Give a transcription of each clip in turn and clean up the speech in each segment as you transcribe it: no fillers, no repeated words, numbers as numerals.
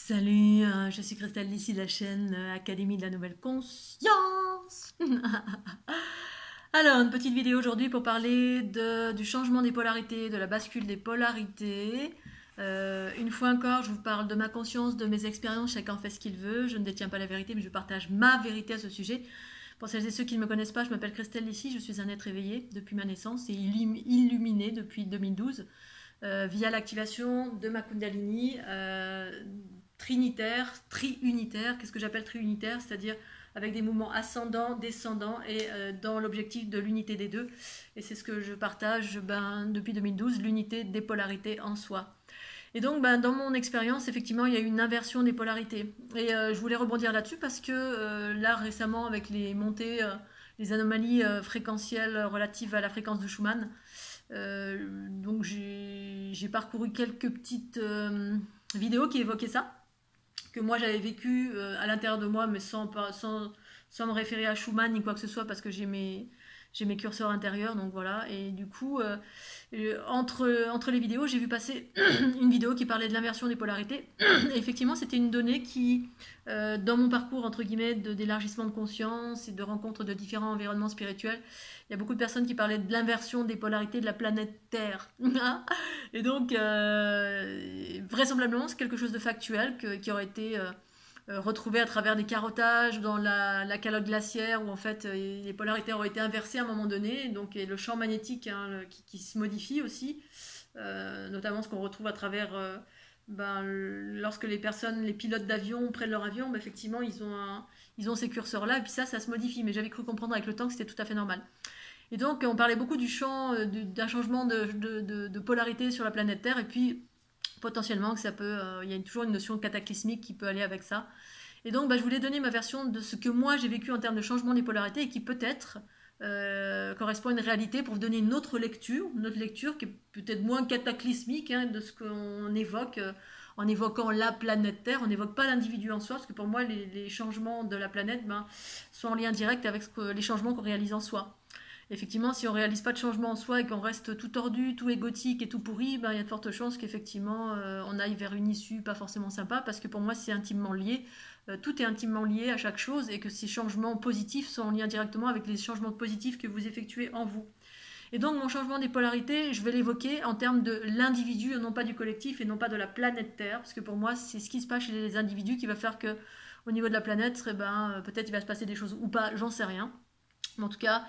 Salut, je suis Christelle d'ici de la chaîne Académie de la Nouvelle Conscience. Alors, une petite vidéo aujourd'hui pour parler du changement des polarités, de la bascule des polarités. Une fois encore, je vous parle de ma conscience, de mes expériences, chacun fait ce qu'il veut. Je ne détiens pas la vérité, mais je partage ma vérité à ce sujet. Pour celles et ceux qui ne me connaissent pas, je m'appelle Christelle d'ici, je suis un être éveillé depuis ma naissance et illuminé depuis 2012 via l'activation de ma Kundalini triunitaire. Qu'est-ce que j'appelle triunitaire? C'est-à-dire avec des mouvements ascendants, descendants et dans l'objectif de l'unité des deux. Et c'est ce que je partage depuis 2012, l'unité des polarités en soi. Et donc, dans mon expérience, effectivement, il y a eu une inversion des polarités. Et je voulais rebondir là-dessus parce que là, récemment, avec les montées, les anomalies fréquentielles relatives à la fréquence de Schumann, donc j'ai parcouru quelques petites vidéos qui évoquaient ça, que moi j'avais vécu à l'intérieur de moi, mais sans me référer à Schumann ni quoi que ce soit, parce que j'ai mes curseurs intérieurs, donc voilà. Et du coup, entre les vidéos, j'ai vu passer une vidéo qui parlait de l'inversion des polarités. Et effectivement, c'était une donnée qui, dans mon parcours, entre guillemets, d'élargissement de conscience et de rencontre de différents environnements spirituels, il y a beaucoup de personnes qui parlaient de l'inversion des polarités de la planète Terre. Et donc, vraisemblablement, c'est quelque chose de factuel qui aurait été retrouvé à travers des carottages dans la calotte glaciaire où en fait les polarités ont été inversées à un moment donné, donc et le champ magnétique qui se modifie aussi, notamment ce qu'on retrouve à travers lorsque les pilotes d'avion prennent leur avion, effectivement ils ont ces curseurs là et puis ça se modifie, mais j'avais cru comprendre avec le temps que c'était tout à fait normal. Et donc on parlait beaucoup du champ d'un changement de polarité sur la planète Terre, et puis potentiellement que ça peut, il y a toujours une notion cataclysmique qui peut aller avec ça. Et donc je voulais donner ma version de ce que moi j'ai vécu en termes de changement des polarités et qui peut-être correspond à une réalité, pour vous donner une autre lecture qui est peut-être moins cataclysmique de ce qu'on évoque en évoquant la planète Terre. On n'évoque pas l'individu en soi, parce que pour moi les changements de la planète sont en lien direct avec les changements qu'on réalise en soi. Effectivement, si on ne réalise pas de changement en soi et qu'on reste tout tordu, tout égotique et tout pourri, il y a de fortes chances qu'effectivement on aille vers une issue pas forcément sympa, parce que pour moi c'est intimement lié. Tout est intimement lié à chaque chose, et que ces changements positifs sont en lien directement avec les changements positifs que vous effectuez en vous. Et donc mon changement des polarités, je vais l'évoquer en termes de l'individu, non pas du collectif et non pas de la planète Terre, parce que pour moi c'est ce qui se passe chez les individus qui va faire que au niveau de la planète, peut-être il va se passer des choses ou pas, j'en sais rien. En tout cas,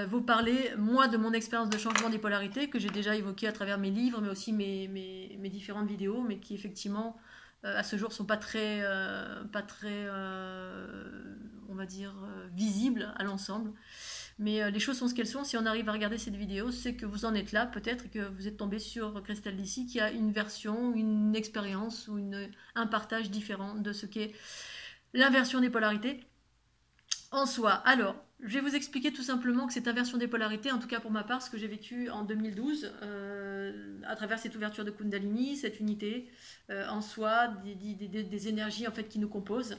vous parlez, moi, de mon expérience de changement des polarités, que j'ai déjà évoquée à travers mes livres, mais aussi mes différentes vidéos, mais qui effectivement, à ce jour, sont pas très on va dire, visibles à l'ensemble. Mais les choses sont ce qu'elles sont. Si on arrive à regarder cette vidéo, c'est que vous en êtes là, peut-être que vous êtes tombé sur Christelle d'ici, qui a une version, une expérience ou un partage différent de ce qu'est l'inversion des polarités en soi. Alors, je vais vous expliquer tout simplement que cette inversion des polarités, en tout cas pour ma part, ce que j'ai vécu en 2012, à travers cette ouverture de Kundalini, cette unité en soi, des énergies en fait qui nous composent,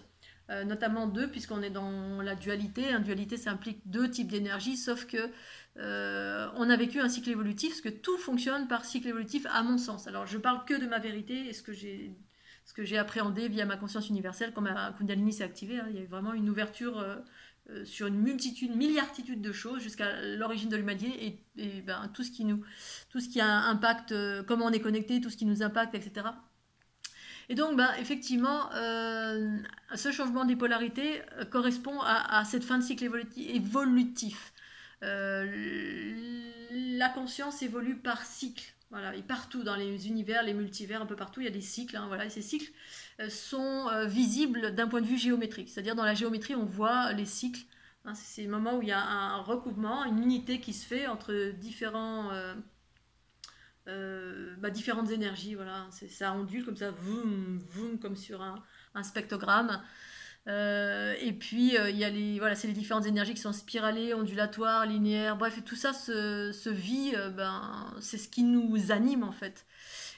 notamment deux, puisqu'on est dans la dualité. Une dualité, ça implique deux types d'énergie, sauf que on a vécu un cycle évolutif, parce que tout fonctionne par cycle évolutif à mon sens. Alors, je parle que de ma vérité et ce que j'ai appréhendé via ma conscience universelle quand ma Kundalini s'est activée. Il y a eu vraiment une ouverture sur une milliartitude de choses jusqu'à l'origine de l'humanité et tout ce qui impacte, comment on est connecté, tout ce qui nous impacte, etc. Et donc, effectivement, ce changement des polarités correspond à cette fin de cycle évolutif. La conscience évolue par cycle. Voilà, et partout dans les univers, les multivers, un peu partout, il y a des cycles. Voilà, et ces cycles sont visibles d'un point de vue géométrique. C'est-à-dire, dans la géométrie, on voit les cycles. C'est ces moments où il y a un recoupement, une unité qui se fait entre différentes énergies. Voilà, ça ondule comme ça, vroom, vroom, comme sur un spectrogramme. Et puis il y a c'est les différentes énergies qui sont spiralées, ondulatoires, linéaires, bref, et tout ça se vit, c'est ce qui nous anime en fait.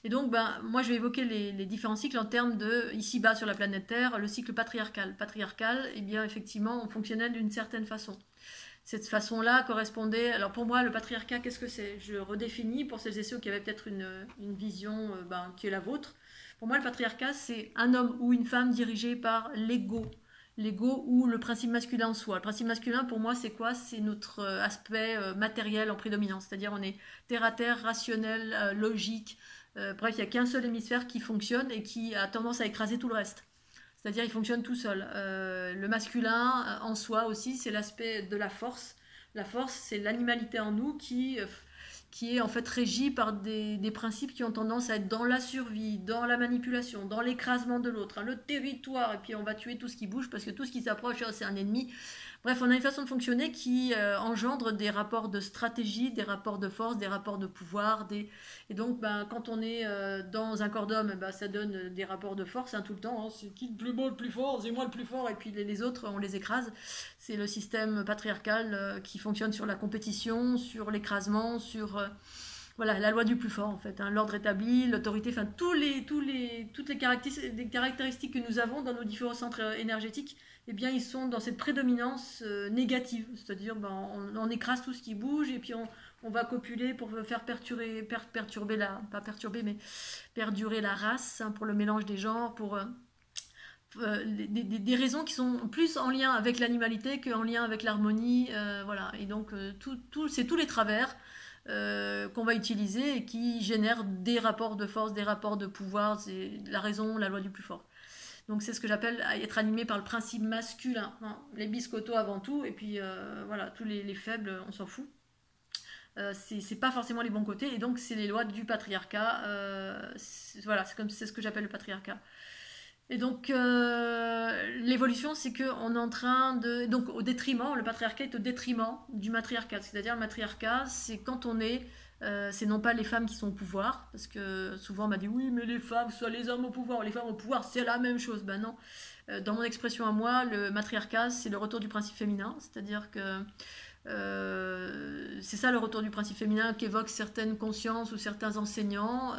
Et donc moi je vais évoquer les différents cycles en termes de, ici bas sur la planète Terre, le cycle patriarcal. Patriarcal, bien effectivement on fonctionnait d'une certaine façon. Cette façon-là correspondait, alors pour moi le patriarcat, qu'est-ce que c'est? Je redéfinis pour celles et ceux qui avaient peut-être une vision qui est la vôtre. Pour moi, le patriarcat, c'est un homme ou une femme dirigé par l'ego. L'ego ou le principe masculin en soi. Le principe masculin, pour moi, c'est quoi? C'est notre aspect matériel en prédominance. C'est-à-dire, on est terre à terre, rationnel, logique. Bref, il n'y a qu'un seul hémisphère qui fonctionne et qui a tendance à écraser tout le reste. C'est-à-dire, il fonctionne tout seul. Le masculin, en soi aussi, c'est l'aspect de la force. La force, c'est l'animalité en nous qui est en fait régie par des principes qui ont tendance à être dans la survie, dans la manipulation, dans l'écrasement de l'autre, hein, le territoire, et puis on va tuer tout ce qui bouge parce que tout ce qui s'approche, c'est un ennemi. Bref, on a une façon de fonctionner qui engendre des rapports de stratégie, des rapports de force, des rapports de pouvoir. Et donc, ben, quand on est dans un corps d'homme, ben, ça donne des rapports de force hein, tout le temps. Hein. C'est qui le plus beau, le plus fort, c'est moi le plus fort, et puis les autres, on les écrase. C'est le système patriarcal qui fonctionne sur la compétition, sur l'écrasement, sur voilà, la loi du plus fort en fait, hein, l'ordre établi, l'autorité, enfin toutes les caractéristiques que nous avons dans nos différents centres énergétiques, eh bien ils sont dans cette prédominance négative, c'est-à-dire ben, on écrase tout ce qui bouge et puis on va copuler pour faire perturber pas perturber mais perdurer la race hein, pour le mélange des genres, pour des raisons qui sont plus en lien avec l'animalité qu'en lien avec l'harmonie, voilà. Et donc c'est tous les travers qu'on va utiliser et qui génèrent des rapports de force, des rapports de pouvoir, c'est la raison, la loi du plus fort. Donc c'est ce que j'appelle être animé par le principe masculin, hein. Les biscottos avant tout, et puis voilà, tous les faibles, on s'en fout. C'est pas forcément les bons côtés, et donc c'est les lois du patriarcat. Voilà, c'est ce que j'appelle le patriarcat. Et donc, l'évolution, c'est qu'on est en train de... Donc, au détriment, le patriarcat est au détriment du matriarcat. C'est-à-dire, le matriarcat, c'est quand on est... c'est non pas les femmes qui sont au pouvoir, parce que souvent on m'a dit oui, mais les femmes, soit les hommes au pouvoir, les femmes au pouvoir, c'est la même chose. Ben non. Dans mon expression à moi, le matriarcat, c'est le retour du principe féminin. C'est-à-dire que c'est ça le retour du principe féminin qu'évoquent certaines consciences ou certains enseignants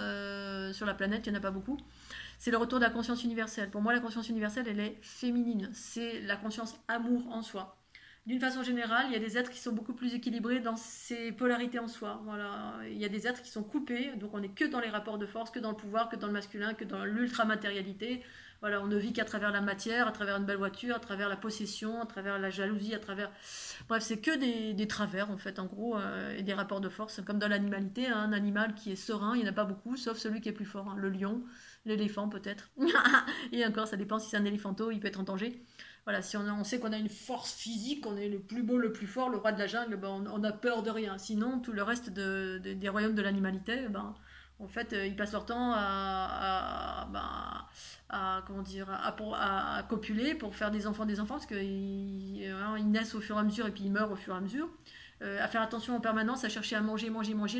sur la planète, il n'y en a pas beaucoup. C'est le retour de la conscience universelle. Pour moi, la conscience universelle, elle est féminine. C'est la conscience amour en soi. D'une façon générale, il y a des êtres qui sont beaucoup plus équilibrés dans ces polarités en soi. Voilà. Il y a des êtres qui sont coupés, donc on n'est que dans les rapports de force, que dans le pouvoir, que dans le masculin, que dans l'ultramatérialité. Voilà, on ne vit qu'à travers la matière, à travers une belle voiture, à travers la possession, à travers la jalousie, à travers... Bref, c'est que des travers, en fait, en gros, et des rapports de force. Comme dans l'animalité, hein, un animal qui est serein, il n'y en a pas beaucoup, sauf celui qui est plus fort. Hein, le lion, l'éléphant peut-être. Et encore, ça dépend si c'est un éléphanto, il peut être en danger. Voilà, si on sait qu'on a une force physique, on est le plus beau, le plus fort, le roi de la jungle, ben on a peur de rien. Sinon, tout le reste des royaumes de l'animalité, ben, en fait, ils passent leur temps comment dire, à copuler pour faire des enfants, parce qu'ils naissent au fur et à mesure et puis ils meurent au fur et à mesure. À faire attention en permanence, à chercher à manger,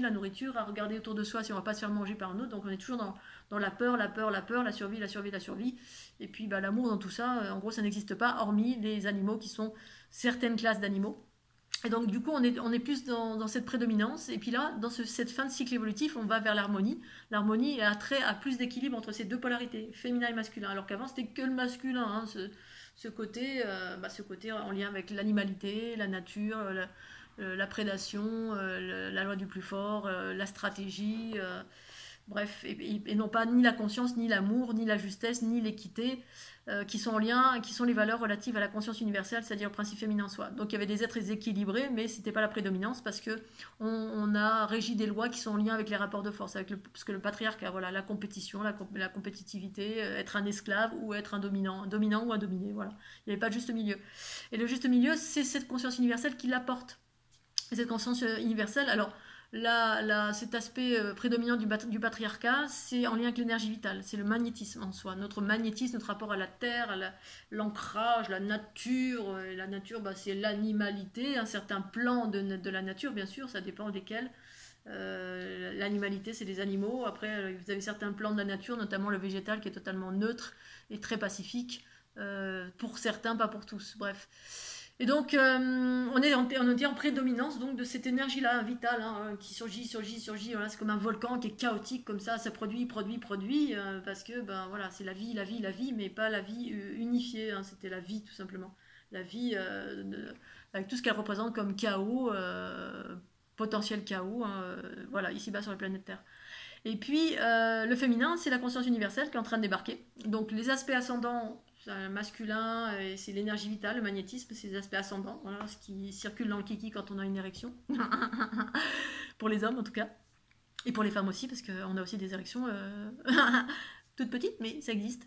la nourriture, à regarder autour de soi si on ne va pas se faire manger par un autre. Donc on est toujours dans la peur, la survie. Et puis bah, l'amour dans tout ça, en gros, ça n'existe pas, hormis les animaux qui sont certaines classes d'animaux. Et donc du coup, on est plus dans cette prédominance. Et puis là, dans cette fin de cycle évolutif, on va vers l'harmonie. L'harmonie a trait à plus d'équilibre entre ces deux polarités, féminin et masculin. Alors qu'avant, c'était que le masculin, hein, ce côté en lien avec l'animalité, la nature, la prédation, la loi du plus fort, la stratégie, bref, et non pas ni la conscience, ni l'amour, ni la justesse, ni l'équité, qui sont en lien, qui sont les valeurs relatives à la conscience universelle, c'est-à-dire au principe féminin en soi. Donc il y avait des êtres équilibrés, mais c'était pas la prédominance parce que on a régi des lois qui sont en lien avec les rapports de force, parce que le patriarcat, voilà, la compétition, la compétitivité, être un esclave ou être un dominant ou un dominé, voilà. Il n'y avait pas de juste milieu. Et le juste milieu, c'est cette conscience universelle qui l'apporte. Cette conscience universelle, alors cet aspect prédominant du patriarcat, c'est en lien avec l'énergie vitale, c'est le magnétisme en soi, notre magnétisme, notre rapport à la terre, à l'ancrage, la nature, et la nature bah, c'est l'animalité, un certain plan de la nature bien sûr, ça dépend desquels. L'animalité c'est les animaux, après vous avez certains plans de la nature, notamment le végétal qui est totalement neutre et très pacifique, pour certains, pas pour tous, bref. Et donc, on est en prédominance donc, de cette énergie-là, vitale, hein, qui surgit. Voilà, c'est comme un volcan qui est chaotique, comme ça produit, parce que ben, voilà, c'est la vie, mais pas la vie unifiée. Hein, c'était la vie, tout simplement. La vie, avec tout ce qu'elle représente comme chaos, potentiel chaos, hein, voilà, ici-bas sur la planète Terre. Et puis le féminin, c'est la conscience universelle qui est en train de débarquer. Donc les aspects ascendants, le masculin, c'est l'énergie vitale, le magnétisme, c'est les aspects ascendants, voilà, ce qui circule dans le kiki quand on a une érection. Pour les hommes en tout cas. Et pour les femmes aussi, parce qu'on a aussi des érections toutes petites, mais ça existe.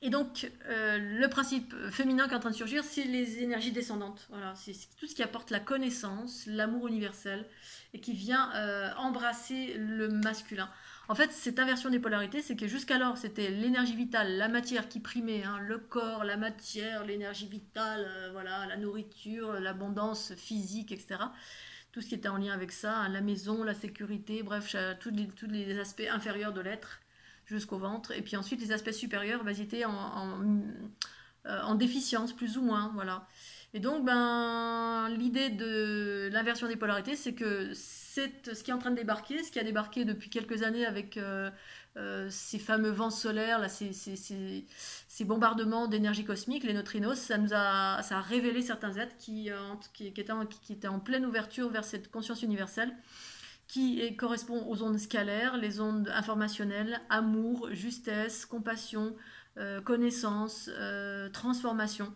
Et donc, le principe féminin qui est en train de surgir, c'est les énergies descendantes. Voilà, c'est tout ce qui apporte la connaissance, l'amour universel, et qui vient embrasser le masculin. En fait, cette inversion des polarités, c'est que jusqu'alors, c'était l'énergie vitale, la matière qui primait, hein, le corps, la matière, l'énergie vitale, voilà, la nourriture, l'abondance physique, etc. Tout ce qui était en lien avec ça, hein, la maison, la sécurité, bref, tous les aspects inférieurs de l'être jusqu'au ventre. Et puis ensuite, les aspects supérieurs, ils étaient en déficience, plus ou moins, voilà. Et donc, l'idée de l'inversion des polarités, c'est que c'est ce qui est en train de débarquer, ce qui a débarqué depuis quelques années avec ces fameux vents solaires, là, ces bombardements d'énergie cosmique, les neutrinos, ça a révélé certains êtres qui étaient en pleine ouverture vers cette conscience universelle qui correspond aux ondes scalaires, les ondes informationnelles, amour, justesse, compassion, connaissance, transformation.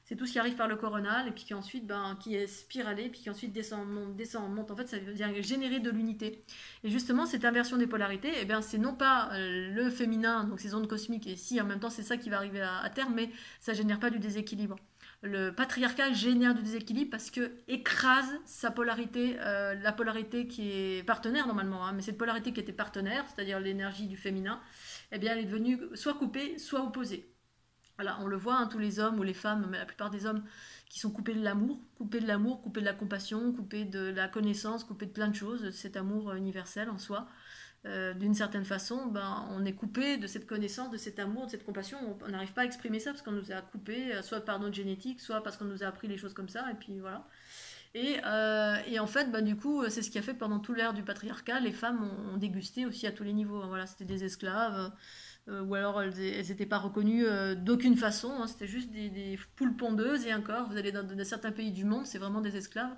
C'est tout ce qui arrive par le coronal et puis qui ensuite qui est spiralé, puis qui ensuite descend, monte. En fait, ça veut dire générer de l'unité. Et justement, cette inversion des polarités, c'est non pas le féminin, donc ces ondes cosmiques, et si en même temps c'est ça qui va arriver à terme, mais ça génère pas du déséquilibre. Le patriarcat génère du déséquilibre parce que écrase sa polarité, la polarité qui est partenaire normalement, hein, mais cette polarité qui était partenaire, c'est-à-dire l'énergie du féminin, elle est devenue soit coupée, soit opposée. Voilà, on le voit, hein, tous les hommes ou les femmes, mais la plupart des hommes qui sont coupés de l'amour, coupés de la compassion, coupés de la connaissance, coupés de plein de choses, de cet amour universel en soi. D'une certaine façon, on est coupé de cette connaissance, de cet amour, de cette compassion. On n'arrive pas à exprimer ça parce qu'on nous a coupé, soit par notre génétique, soit parce qu'on nous a appris les choses comme ça, et puis voilà. Et en fait, du coup, c'est ce qui a fait que pendant toute l'ère du patriarcat, les femmes ont dégusté aussi à tous les niveaux. Voilà, c'était des esclaves, ou alors elles n'étaient pas reconnues d'aucune façon, hein, c'était juste des poules pondeuses, et encore, vous allez dans certains pays du monde, c'est vraiment des esclaves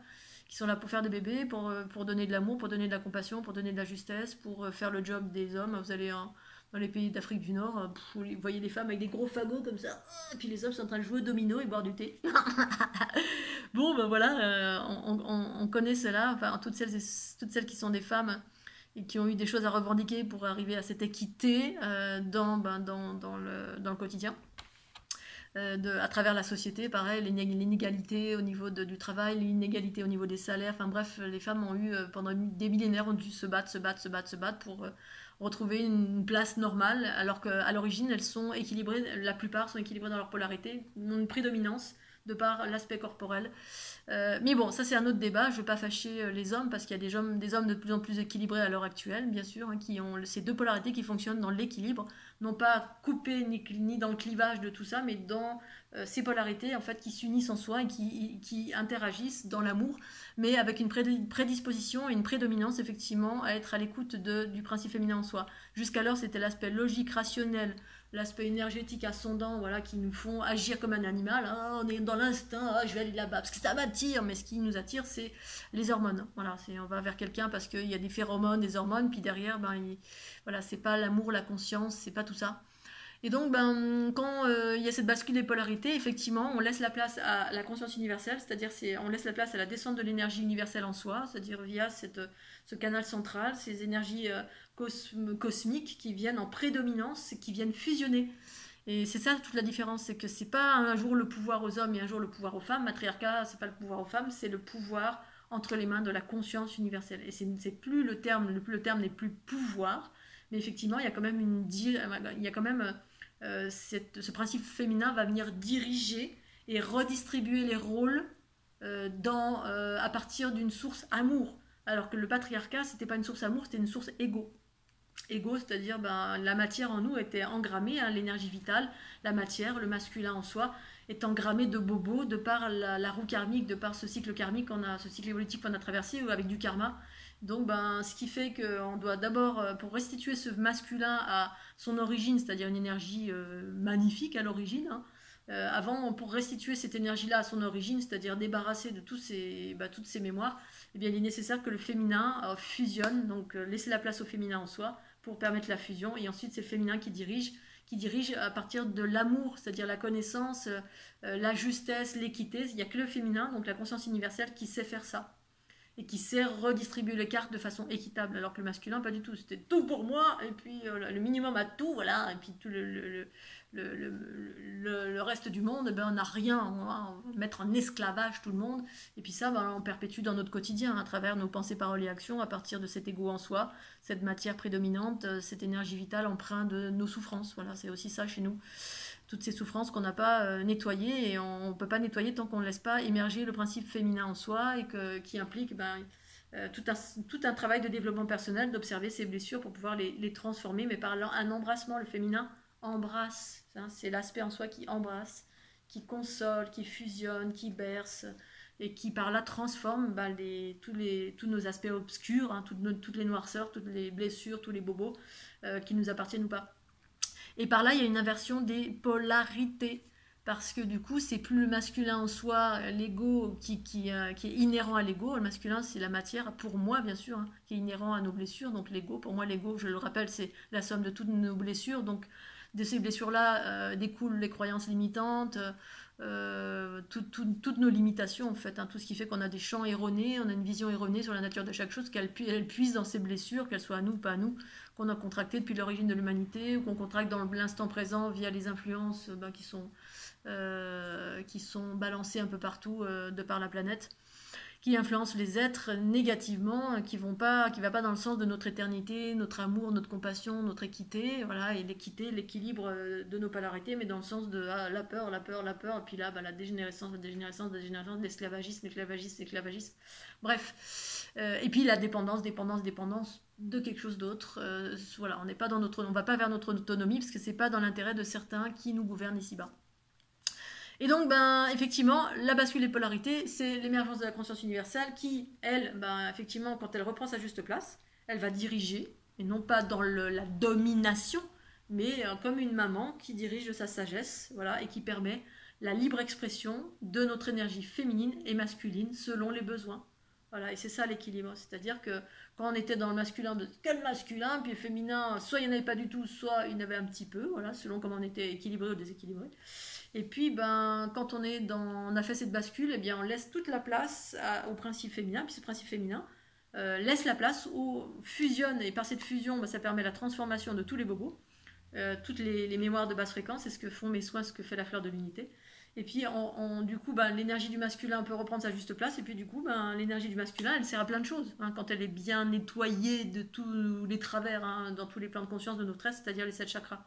qui sont là pour faire des bébés, pour donner de l'amour, pour donner de la compassion, pour donner de la justesse, pour faire le job des hommes. Vous allez dans les pays d'Afrique du Nord, vous voyez des femmes avec des gros fagots comme ça, et puis les hommes sont en train de jouer au domino et boire du thé. Bon, voilà, on connaît cela, enfin, toutes celles qui sont des femmes et qui ont eu des choses à revendiquer pour arriver à cette équité dans le quotidien. À travers la société, pareil, l'inégalité au niveau du travail, l'inégalité au niveau des salaires, enfin bref, les femmes ont eu, pendant des millénaires, ont dû se battre pour retrouver une place normale, alors qu'à l'origine, elles sont équilibrées, la plupart sont équilibrées dans leur polarité, ont une prédominance de par l'aspect corporel. Mais bon, ça c'est un autre débat, je ne veux pas fâcher les hommes, parce qu'il y a des hommes de plus en plus équilibrés à l'heure actuelle, bien sûr, hein, qui ont ces deux polarités qui fonctionnent dans l'équilibre, non pas coupées ni dans le clivage de tout ça, mais dans ces polarités en fait qui s'unissent en soi et qui interagissent dans l'amour, mais avec une prédisposition et une prédominance effectivement à être à l'écoute du principe féminin en soi. Jusqu'alors c'était l'aspect logique, rationnel, l'aspect énergétique ascendant, voilà, qui nous font agir comme un animal. Hein, on est dans l'instinct, je vais aller là-bas parce que ça m'attire, mais ce qui nous attire, c'est les hormones. Voilà, on va vers quelqu'un parce qu'il y a des phéromones, des hormones, puis derrière, voilà, c'est pas l'amour, la conscience, c'est pas tout ça. Et donc, quand il y a cette bascule des polarités, effectivement, on laisse la place à la conscience universelle, c'est-à-dire on laisse la place à la descente de l'énergie universelle en soi, c'est-à-dire via ce canal central, ces énergies cosmiques qui viennent en prédominance, qui viennent fusionner. Et c'est ça toute la différence, c'est que c'est pas un jour le pouvoir aux hommes et un jour le pouvoir aux femmes. Matriarcat, c'est pas le pouvoir aux femmes, c'est le pouvoir entre les mains de la conscience universelle. Et c'est plus le terme n'est plus pouvoir, mais effectivement, il y a quand même ce principe féminin va venir diriger et redistribuer les rôles à partir d'une source amour. Alors que le patriarcat, c'était pas une source amour, c'était une source égo. Égo, c'est-à-dire la matière en nous était engrammée, hein, l'énergie vitale, la matière, le masculin en soi, est engrammé de bobos, de par la roue karmique, de par ce cycle karmique ce cycle évolutif qu'on a traversé, avec du karma. Donc, ce qui fait qu'on doit d'abord, pour restituer ce masculin à son origine, c'est-à-dire une énergie magnifique à l'origine, hein, Avant, pour restituer cette énergie-là à son origine, c'est-à-dire débarrasser de toutes ces mémoires, eh bien, il est nécessaire que le féminin fusionne, donc laisser la place au féminin en soi pour permettre la fusion, et ensuite c'est le féminin qui dirige à partir de l'amour, c'est-à-dire la connaissance, la justesse, l'équité. Il n'y a que le féminin, donc la conscience universelle, qui sait faire ça et qui sait redistribuer les cartes de façon équitable, alors que le masculin, pas du tout. C'était tout pour moi, et puis le minimum à tout, voilà, et puis tout le reste du monde, ben, on n'a rien, on va mettre en esclavage tout le monde, et puis ça, ben, on perpétue dans notre quotidien, à travers nos pensées, paroles et actions, à partir de cet ego en soi, cette matière prédominante, cette énergie vitale empreinte de nos souffrances. Voilà, c'est aussi ça chez nous. Toutes ces souffrances qu'on n'a pas nettoyées, et on ne peut pas nettoyer tant qu'on ne laisse pas émerger le principe féminin en soi, et qui implique tout un travail de développement personnel, d'observer ces blessures pour pouvoir les transformer, mais par un embrassement. Le féminin embrasse, hein, c'est l'aspect en soi qui embrasse, qui console, qui fusionne, qui berce, et qui par là transforme tous nos aspects obscurs, hein, toutes les noirceurs, toutes les blessures, tous les bobos qui nous appartiennent ou pas. Et par là, il y a une inversion des polarités. Parce que du coup, c'est plus le masculin en soi, l'ego qui est inhérent à l'ego. Le masculin, c'est la matière, pour moi bien sûr, hein, qui est inhérent à nos blessures. Donc l'ego, pour moi, l'ego, je le rappelle, c'est la somme de toutes nos blessures. Donc de ces blessures-là découlent les croyances limitantes, toutes nos limitations en fait, hein, tout ce qui fait qu'on a des champs erronés, on a une vision erronée sur la nature de chaque chose, qu'elle puise dans ces blessures, qu'elles soient à nous ou pas à nous, qu'on a contractées depuis l'origine de l'humanité, ou qu'on contracte dans l'instant présent via les influences qui sont balancées un peu partout de par la planète, qui influencent les êtres négativement, qui va pas dans le sens de notre éternité, notre amour, notre compassion, notre équité, voilà, et l'équité, l'équilibre de nos polarités, mais dans le sens de la peur, et puis là, la dégénérescence, l'esclavagisme, bref, et puis la dépendance de quelque chose d'autre. Voilà, on va pas vers notre autonomie, parce que c'est pas dans l'intérêt de certains qui nous gouvernent ici-bas. Et donc, effectivement, la bascule des polarités, c'est l'émergence de la conscience universelle qui, elle, effectivement, quand elle reprend sa juste place, elle va diriger, et non pas dans la domination, mais comme une maman qui dirige de sa sagesse, voilà, et qui permet la libre expression de notre énergie féminine et masculine selon les besoins. Voilà, et c'est ça l'équilibre. C'est-à-dire que quand on était dans le masculin, quel masculin, puis le féminin, soit il n'y en avait pas du tout, soit il y en avait un petit peu, voilà, selon comment on était équilibré ou déséquilibré. Et puis, quand on a fait cette bascule, eh bien, on laisse toute la place au principe féminin, puis ce principe féminin laisse la place fusionne, et par cette fusion, ça permet la transformation de tous les bobos, toutes les mémoires de basse fréquence, c'est ce que font mes soins, ce que fait la fleur de l'unité. Et puis, du coup, l'énergie du masculin peut reprendre sa juste place, et puis du coup, l'énergie du masculin, elle sert à plein de choses, hein, quand elle est bien nettoyée de tous les travers, hein, dans tous les plans de conscience de notre être, c'est-à-dire les 7 chakras.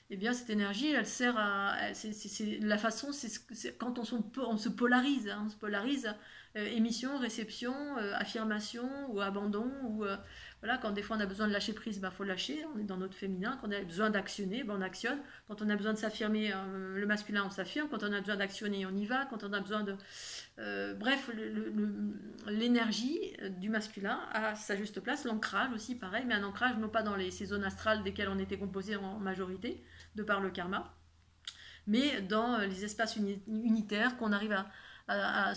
Eh bien, cette énergie, elle sert à... C'est la façon, c'est quand on se polarise, hein, on se polarise, émission, réception, affirmation ou abandon, ou voilà, quand des fois on a besoin de lâcher prise, faut lâcher, on est dans notre féminin. Quand on a besoin d'actionner, on actionne. Quand on a besoin de s'affirmer, le masculin, on s'affirme. Quand on a besoin d'actionner, on y va. Quand on a besoin de... bref, l'énergie du masculin a sa juste place, l'ancrage aussi, pareil, mais un ancrage non pas dans ces zones astrales desquelles on était composé en majorité, de par le karma, mais dans les espaces unitaires qu'on arrive à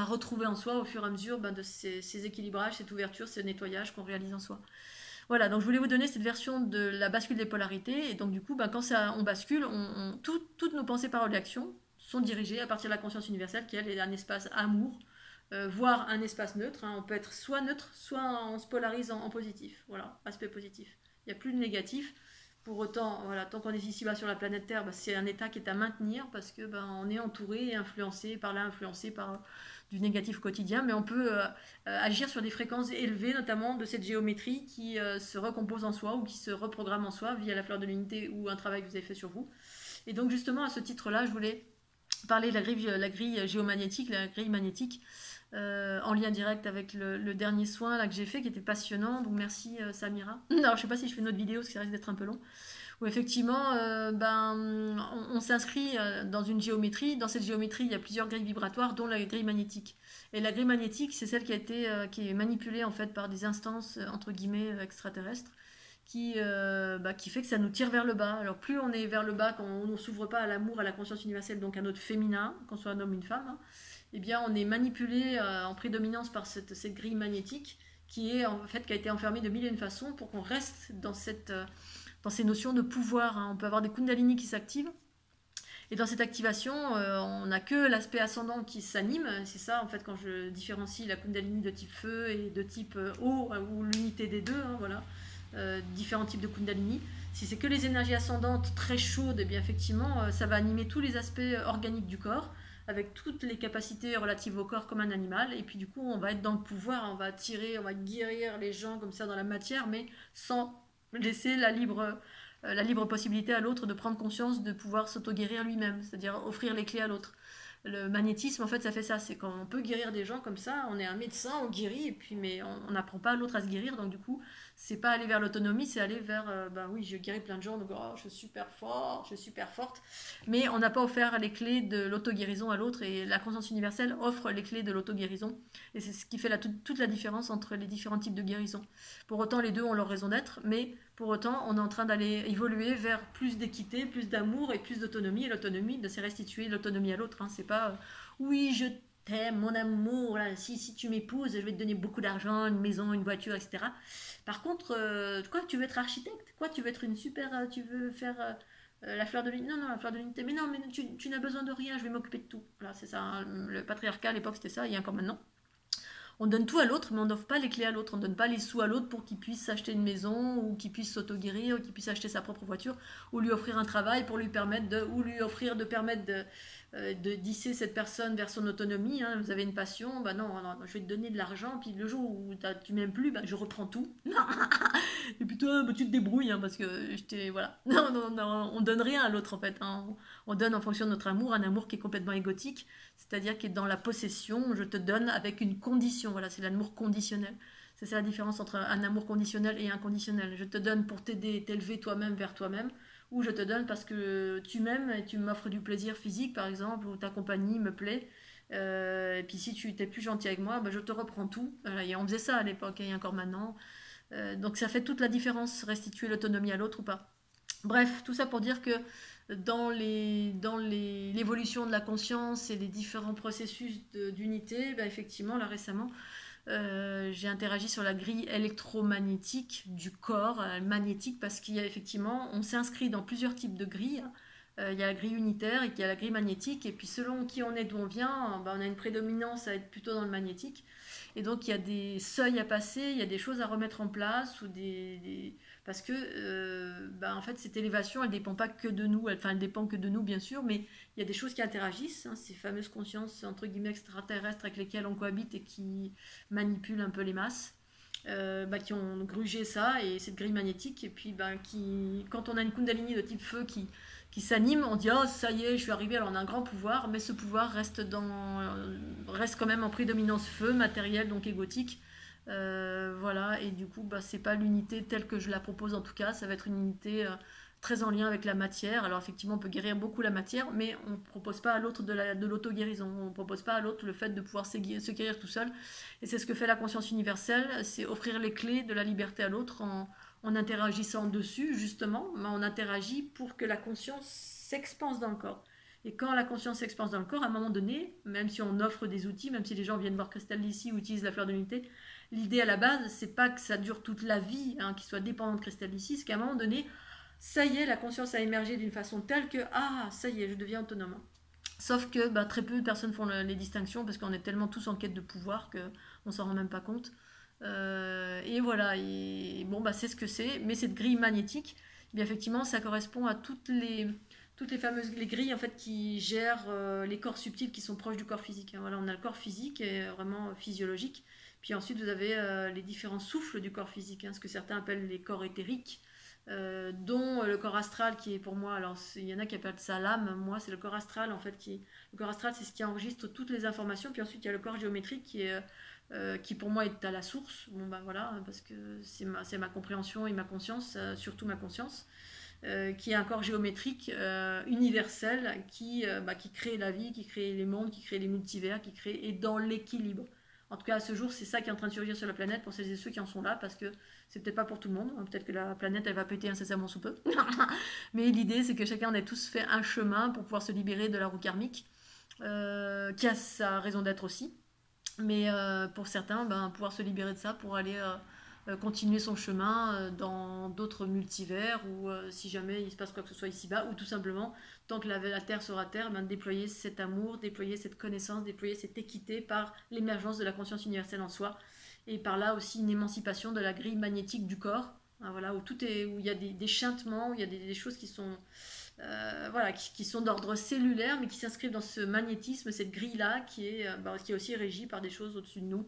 retrouver en soi au fur et à mesure de ces équilibrages, cette ouverture, ce nettoyage qu'on réalise en soi. Voilà, donc je voulais vous donner cette version de la bascule des polarités, et donc du coup, quand on bascule, toutes nos pensées, paroles et actions sont dirigées à partir de la conscience universelle qui, elle, est un espace amour, voire un espace neutre, hein. On peut être soit neutre, soit on se polarise en positif, voilà, aspect positif. Il n'y a plus de négatif. Pour autant, voilà, tant qu'on est ici-bas sur la planète Terre, c'est un état qui est à maintenir, parce que on est entouré et influencé par du négatif quotidien, mais on peut agir sur des fréquences élevées, notamment de cette géométrie qui se recompose en soi ou qui se reprogramme en soi via la fleur de l'unité ou un travail que vous avez fait sur vous. Et donc justement à ce titre-là, je voulais parler de la grille géomagnétique, la grille magnétique, en lien direct avec le dernier soin là, que j'ai fait, qui était passionnant, donc merci Samira. Alors je sais pas si je fais une autre vidéo, parce que ça risque d'être un peu long, où effectivement on s'inscrit dans une géométrie. Dans cette géométrie, il y a plusieurs grilles vibratoires, dont la grille magnétique. Et la grille magnétique, c'est celle qui est manipulée en fait par des instances entre guillemets extraterrestres, qui fait que ça nous tire vers le bas. Alors plus on est vers le bas, quand on ne s'ouvre pas à l'amour, à la conscience universelle, donc à notre féminin, qu'on soit un homme ou une femme, hein, eh bien on est manipulé en prédominance par cette grille magnétique qui est en fait qui a été enfermée de mille et une façons pour qu'on reste dans ces notions de pouvoir. Hein. On peut avoir des kundalini qui s'activent. Et dans cette activation, on n'a que l'aspect ascendant qui s'anime. C'est ça, en fait, quand je différencie la kundalini de type feu et de type eau, ou l'unité des deux, hein, voilà. Différents types de kundalini. Si c'est que les énergies ascendantes très chaudes, eh bien effectivement, ça va animer tous les aspects organiques du corps, avec toutes les capacités relatives au corps comme un animal. Et puis du coup, on va être dans le pouvoir, on va attirer, on va guérir les gens comme ça dans la matière, mais sans laisser la libre possibilité à l'autre de prendre conscience de pouvoir s'auto-guérir lui-même, c'est-à-dire offrir les clés à l'autre. Le magnétisme, en fait, ça fait ça. C'est quand on peut guérir des gens comme ça, on est un médecin, on guérit, et puis, mais on n'apprend pas à l'autre à se guérir. Donc, du coup, c'est pas aller vers l'autonomie, c'est aller vers, ben oui, je guéris plein de gens, donc oh, je suis super fort, je suis super forte. Mais on n'a pas offert les clés de l'auto-guérison à l'autre, et la conscience universelle offre les clés de l'auto-guérison. Et c'est ce qui fait toute la différence entre les différents types de guérison. Pour autant, les deux ont leur raison d'être, mais pour autant, on est en train d'aller évoluer vers plus d'équité, plus d'amour et plus d'autonomie. Et l'autonomie, c'est restituer l'autonomie à l'autre. Hein. C'est pas oui, je t'aime, mon amour, là, si tu m'épouses, je vais te donner beaucoup d'argent, une maison, une voiture, etc. Par contre, quoi, tu veux être architecte? Quoi, tu veux être une super. Tu veux faire la fleur de l'unité? Non, non, la fleur de l'unité. Mais non, mais tu n'as besoin de rien, je vais m'occuper de tout. Voilà, c'est ça. Hein. Le patriarcat à l'époque, c'était ça, il y a encore maintenant. On donne tout à l'autre, mais on n'offre pas les clés à l'autre. On ne donne pas les sous à l'autre pour qu'il puisse s'acheter une maison, ou qu'il puisse s'auto-guérir, ou qu'il puisse acheter sa propre voiture, ou lui offrir un travail pour lui permettre ou lui offrir de permettre de disser cette personne vers son autonomie. Hein. Vous avez une passion, bah non, non, je vais te donner de l'argent, puis le jour où tu m'aimes plus, bah, je reprends tout. Et puis toi, bah, tu te débrouilles, hein, parce que je t'ai. Voilà. Non, non, non, on donne rien à l'autre en fait. Hein. On donne en fonction de notre amour, un amour qui est complètement égotique, c'est-à-dire qui est dans la possession, je te donne avec une condition. Voilà, c'est l'amour conditionnel. C'est ça la différence entre un amour conditionnel et inconditionnel. Je te donne pour t'aider, t'élever toi-même vers toi-même, ou je te donne parce que tu m'aimes et tu m'offres du plaisir physique, par exemple, ou ta compagnie me plaît. Et puis si tu t'es plus gentil avec moi, bah, je te reprends tout. Voilà, et on faisait ça à l'époque, et encore maintenant. Donc ça fait toute la différence, restituer l'autonomie à l'autre ou pas. Bref, tout ça pour dire que dans l'évolution de la conscience et les différents processus d'unité, bah, effectivement, là récemment, j'ai interagi sur la grille électromagnétique du corps, magnétique, parce qu'il y a effectivement, on s'inscrit dans plusieurs types de grilles. Il y a la grille unitaire et il y a la grille magnétique, et puis selon qui on est, d'où on vient, bah, on a une prédominance à être plutôt dans le magnétique. Et donc il y a des seuils à passer, il y a des choses à remettre en place, ou parce que bah, en fait cette élévation elle dépend pas que de nous, elle dépend que de nous bien sûr, mais il y a des choses qui interagissent, hein, ces fameuses consciences entre guillemets extraterrestres avec lesquelles on cohabite et qui manipulent un peu les masses. Bah, qui ont grugé ça et cette grille magnétique, et puis bah, quand on a une kundalini de type feu qui s'anime, on dit oh ça y est je suis arrivé, alors on a un grand pouvoir, mais ce pouvoir reste quand même en prédominance feu, matériel, donc égotique. Voilà, et du coup bah, c'est pas l'unité telle que je la propose, en tout cas ça va être une unité très en lien avec la matière. Alors effectivement on peut guérir beaucoup la matière, mais on ne propose pas à l'autre de l'auto-guérison, on ne propose pas à l'autre le fait de pouvoir se guérir tout seul, et c'est ce que fait la conscience universelle, c'est offrir les clés de la liberté à l'autre en interagissant dessus, justement, mais on interagit pour que la conscience s'expanse dans le corps. Et quand la conscience s'expanse dans le corps, à un moment donné, même si on offre des outils, même si les gens viennent voir Cristal ici ou utilisent la fleur de l'unité, l'idée à la base, c'est pas que ça dure toute la vie, hein, qu'ils soient dépendants de Cristal ici, c'est qu'à un moment donné, ça y est, la conscience a émergé d'une façon telle que, ah, ça y est, je deviens autonome. Sauf que bah, très peu de personnes font les distinctions, parce qu'on est tellement tous en quête de pouvoir qu'on s'en rend même pas compte. Et voilà, et bon, bah, c'est ce que c'est, mais cette grille magnétique, eh bien, effectivement, ça correspond à toutes les fameuses les grilles en fait, qui gèrent les corps subtils qui sont proches du corps physique. Hein. Voilà, on a le corps physique, et vraiment physiologique, puis ensuite vous avez les différents souffles du corps physique, hein, ce que certains appellent les corps éthériques, dont le corps astral qui est pour moi, alors il y en a qui appellent ça l'âme, moi c'est le corps astral en fait, le corps astral c'est ce qui enregistre toutes les informations, puis ensuite il y a le corps géométrique qui pour moi est à la source, bon bah voilà, parce que c'est ma compréhension et ma conscience, surtout ma conscience, qui est un corps géométrique universel qui crée la vie, qui crée les mondes, qui crée les multivers, qui crée, et dans l'équilibre. En tout cas, à ce jour, c'est ça qui est en train de surgir sur la planète pour celles et ceux qui en sont là, parce que c'est peut-être pas pour tout le monde. Peut-être que la planète, elle va péter incessamment sous peu. Mais l'idée, c'est que chacun on a tous fait un chemin pour pouvoir se libérer de la roue karmique, qui a sa raison d'être aussi. Mais pour certains, pouvoir se libérer de ça pour aller continuer son chemin dans d'autres multivers ou si jamais il se passe quoi que ce soit ici-bas ou tout simplement, tant que la Terre sera Terre, déployer cet amour, déployer cette connaissance, déployer cette équité par l'émergence de la conscience universelle en soi et par là aussi une émancipation de la grille magnétique du corps. Voilà, où tout est, où il y a des chantements, où il y a des choses qui sont voilà, qui sont d'ordre cellulaire, mais qui s'inscrivent dans ce magnétisme, cette grille-là, qui est aussi régie par des choses au-dessus de nous,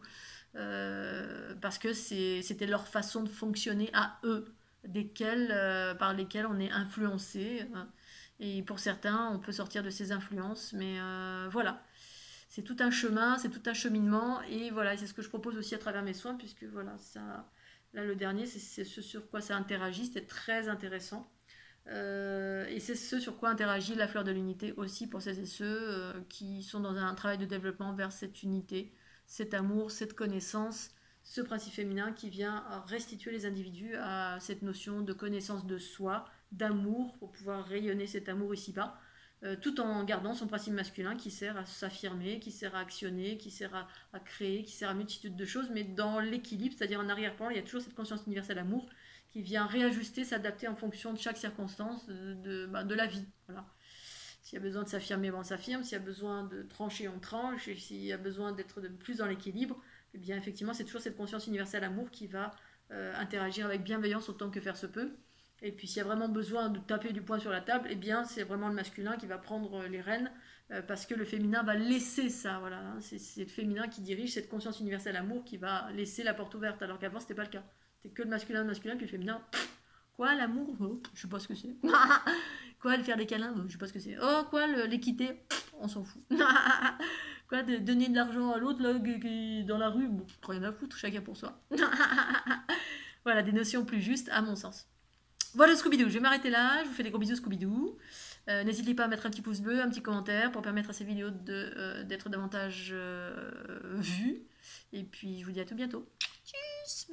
parce que c'était leur façon de fonctionner à eux, par lesquelles on est influencé. Et pour certains, on peut sortir de ces influences, mais voilà. C'est tout un chemin, c'est tout un cheminement, et voilà, c'est ce que je propose aussi à travers mes soins, puisque voilà, ça, là le dernier, c'est ce sur quoi ça interagit, c'était très intéressant. Et c'est ce sur quoi interagit la fleur de l'unité aussi pour celles et ceux qui sont dans un travail de développement vers cette unité, cet amour, cette connaissance, ce principe féminin qui vient restituer les individus à cette notion de connaissance de soi, d'amour, pour pouvoir rayonner cet amour ici-bas, tout en gardant son principe masculin qui sert à s'affirmer, qui sert à actionner, qui sert à créer, qui sert à multitude de choses, mais dans l'équilibre, c'est-à-dire en arrière-plan, il y a toujours cette conscience universelle amour qui vient réajuster, s'adapter en fonction de chaque circonstance de la vie. Voilà. S'il y a besoin de s'affirmer, on s'affirme. S'il y a besoin de trancher, on tranche. Et s'il y a besoin d'être plus dans l'équilibre, eh bien effectivement, c'est toujours cette conscience universelle amour qui va interagir avec bienveillance autant que faire se peut. Et puis s'il y a vraiment besoin de taper du poing sur la table, eh bien c'est vraiment le masculin qui va prendre les rênes parce que le féminin va laisser ça. Voilà, hein. C'est le féminin qui dirige cette conscience universelle amour qui va laisser la porte ouverte, alors qu'avant c'était pas le cas. C'est que le masculin, puis le féminin. Quoi, l'amour? Oh, je sais pas ce que c'est. Quoi, le faire des câlins? Je sais pas ce que c'est. Oh, quoi, l'équité? On s'en fout. Quoi, de donner de l'argent à l'autre, là, qui est dans la rue? Bon, rien à foutre, chacun pour soi. Voilà, des notions plus justes, à mon sens. Voilà, Scooby-Doo, je vais m'arrêter là. Je vous fais des gros bisous, Scooby-Doo. N'hésitez pas à mettre un petit pouce bleu, un petit commentaire pour permettre à ces vidéos d'être davantage vues. Et puis, je vous dis à tout bientôt. Tchuss.